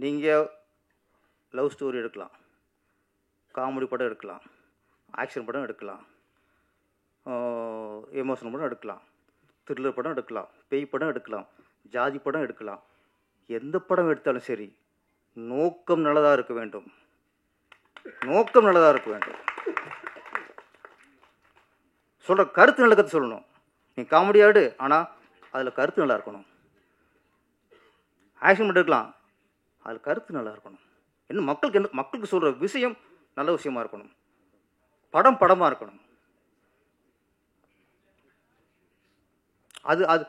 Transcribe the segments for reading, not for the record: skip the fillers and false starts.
நீங்கள் love story எடுக்கலாம், comedy படம் எடுக்கலாம், ஆக்ஷன் படம் எடுக்கலாம், எமோஷனல் படம் எடுக்கலாம், த்ரில்லர் படம் எடுக்கலாம், பேய் படம் எடுக்கலாம், ஜாதி படம் எடுக்கலாம். எந்த படம் எடுத்தாலும் சரி, நோக்கம் நல்லதாக இருக்க வேண்டும். நோக்கம் நல்லதாக இருக்க வேண்டும். சொல்கிற கருத்து நல்ல கருத்து சொல்லணும். நீ காமெடியாடு, ஆனால் அதில் கருத்து நல்லா இருக்கணும். ஆக்ஷன் படம் எடுக்கலாம், அதில் கருத்து நல்லா இருக்கணும். என்ன மக்களுக்கு சொல்கிற விஷயம் நல்ல விஷயமா இருக்கணும். படம் படமாக இருக்கணும். அது அது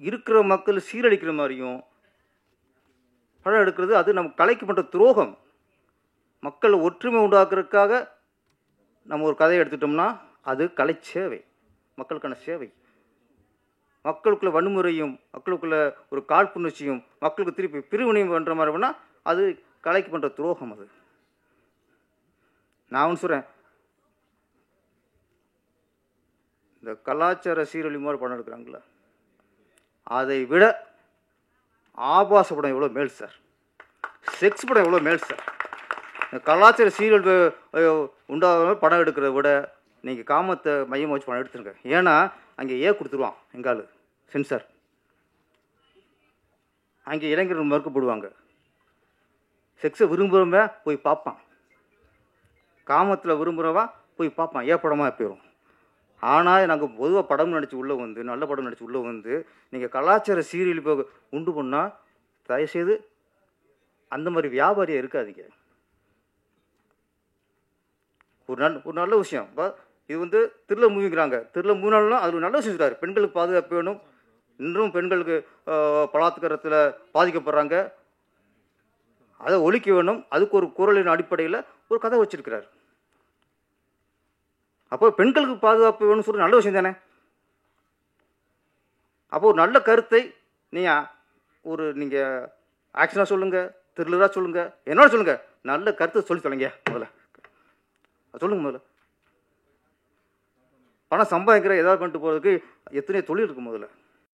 இருக்கிற மக்கள் சீரழிக்கிற மாதிரியும் படம் எடுக்கிறது அது நம்ம கலைக்கு பண்ணுற துரோகம். மக்கள் ஒற்றுமை உண்டாக்குறதுக்காக நம்ம ஒரு கதையை எடுத்துட்டோம்னா அது கலை சேவை, மக்களுக்கான சேவை. மக்களுக்குள்ள வன்முறையும் மக்களுக்குள்ள ஒரு காழ்ப்புணர்ச்சியும் மக்களுக்கு திருப்பி பிரிவினையும் பண்ணுற மாதிரி பண்ணால் அது கலைக்கு பண்ணுற துரோகம். அது நான் ஒன்று சொல்கிறேன், இந்த கலாச்சார சீரழி மாதிரி படம் எடுக்கிறாங்களா, அதை விட ஆபாச படம் எவ்வளோ மேல் சார், செக்ஸ் படம் எவ்வளோ மேல் சார். இந்த கலாச்சார சீரியல் உண்டாக படம் எடுக்கிறத விட நீங்கள் காமத்தை மையமாக வச்சு படம் எடுத்துருங்க. ஏன்னா அங்கே கொடுத்துருவான் எங்கால் சென்சார். அங்கே இளைஞர்கள் மறுக்கப்படுவாங்க. செக்ஸை விரும்புகிறவன் போய் பார்ப்பான், காமத்தில் விரும்புகிறவன் போய் பார்ப்பான், படமாக போயிடும். ஆனால் நாங்கள் பொதுவாக படம் நடித்து உள்ளே வந்து, நல்ல படம் நடித்து உள்ளே வந்து நீங்கள் கலாச்சார சீரியல் இப்போ உண்டு பண்ணால் தயவுசெய்து அந்த மாதிரி வியாபாரியாக இருக்காதீங்க. ஒரு நல்ல விஷயம். இது வந்து த்ரில்லர் மூவிங்கிறாங்க. த்ரில்லர் மூவினாலும் அது ஒரு நல்ல விஷயம் சொல்கிறார். பெண்களுக்கு பாதுகாப்பு வேணும். இன்றும் பெண்களுக்கு பலாத்காரத்தில் பாதிக்கப்படுறாங்க, அதை ஒழிக்க வேணும். அதுக்கு ஒரு குரலின் அடிப்படையில் ஒரு கதை வச்சிருக்கிறார். அப்போ பெண்களுக்கு பாதுகாப்பு வேணும்னு சொல்லி நல்ல விஷயம் தானே. அப்போ ஒரு நல்ல கருத்தை நீங்கள் ஆக்ஷனாக சொல்லுங்கள், த்ரில்லராக சொல்லுங்கள், என்னோட சொல்லுங்கள், நல்ல கருத்தை சொல்லி தொலைங்க. முதல்ல சொல்லுங்கள். முதல்ல பணம் சம்பாதிக்கிற ஏதாவது பண்ணிட்டு போகிறதுக்கு எத்தனையோ தொழில் இருக்குது. முதல்ல